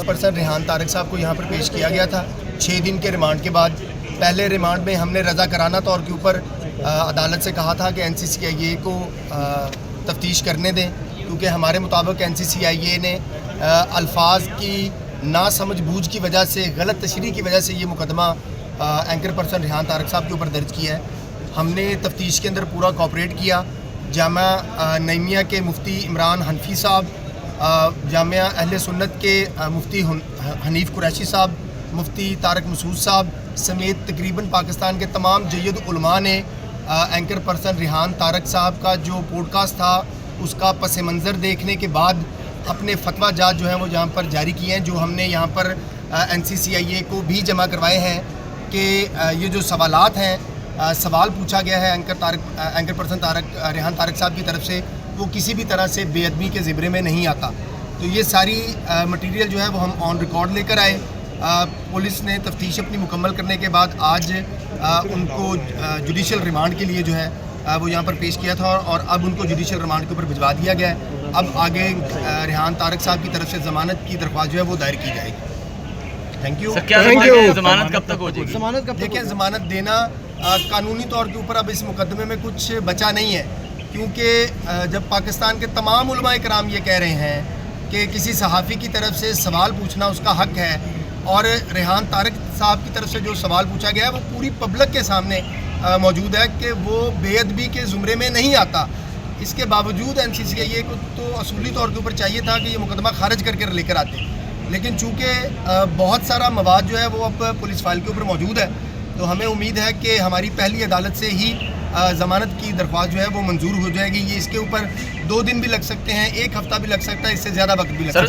Person Rehan Tarak साहब को यहाँ पर पेश किया गया था 6 दिन के रिमांड के बाद। पहले रिमांड में हमने रज़ा कराना तौर के ऊपर अदालत से कहा था कि NCCIA को तफ्तीश करने दें, क्योंकि हमारे मुताबिक NCCIA ने अल्फाज की ना समझ बूझ की वजह से, गलत तशरीह की वजह से ये मुकदमा एंकर पर्सन रेहान तारक साहब के ऊपर दर्ज किया है। हमने तफ्तीश के अंदर पूरा कोऑपरेट किया। जामिया नईमिया के मुफ्ती इमरान हनफी साहब, जामिया अहले सुन्नत के मुफ्ती हनीफ कुरैशी साहब, मुफ्ती तारक मसूद साहब समेत तकरीबन पाकिस्तान के तमाम जय्यद उलमा ने एंकर पर्सन रेहान तारक साहब का जो पॉडकास्ट था उसका पस मंज़र देखने के बाद अपने फतवा जात जो हैं वो यहाँ पर जारी किए हैं, जो हमने यहाँ पर NCCIA को भी जमा करवाए हैं कि ये जो सवालात हैं, सवाल पूछा गया है एंकर पर्सन रेहान तारक साहब की तरफ से, वो किसी भी तरह से बेअदबी के ज़िम्मे में नहीं आता। तो ये सारी मटेरियल जो है वो हम ऑन रिकॉर्ड लेकर आए। पुलिस ने तफ्तीश अपनी मुकम्मल करने के बाद आज उनको जुडिशल रिमांड के लिए जो है वो यहाँ पर पेश किया था, और अब उनको जुडिशल रिमांड के ऊपर भिजवा दिया गया है। अब आगे रेहान तारक साहब की तरफ से ज़मानत की दरख्वास्त जो है वो दायर की जाएगी। Thank you. ज़मानत कब तक हो जाएगी? ज़मानत कब? देखिए, ज़मानत देना कानूनी तौर के ऊपर अब इस मुकदमे में कुछ बचा नहीं है, क्योंकि जब पाकिस्तान के तमाम उलमा इकराम ये कह रहे हैं कि किसी सहाफ़ी की तरफ से सवाल पूछना उसका हक़ है, और रेहान तारक साहब की तरफ से जो सवाल पूछा गया है वो पूरी पब्लिक के सामने मौजूद है कि वो बेअदबी के ज़ुमरे में नहीं आता। इसके बावजूद NCCIA को तो असूली तौर के ऊपर चाहिए था कि ये मुकदमा खारिज करके लेकर आते, लेकिन चूँकि बहुत सारा मवाद जो है वो अब पुलिस फाइल के ऊपर मौजूद है, तो हमें उम्मीद है कि हमारी पहली अदालत से ही ज़मानत की दरख्वास्त जो है वो मंजूर हो जाएगी। ये इसके ऊपर 2 दिन भी लग सकते हैं, 1 हफ़्ता भी लग सकता है, इससे ज़्यादा वक्त भी लग सकता है।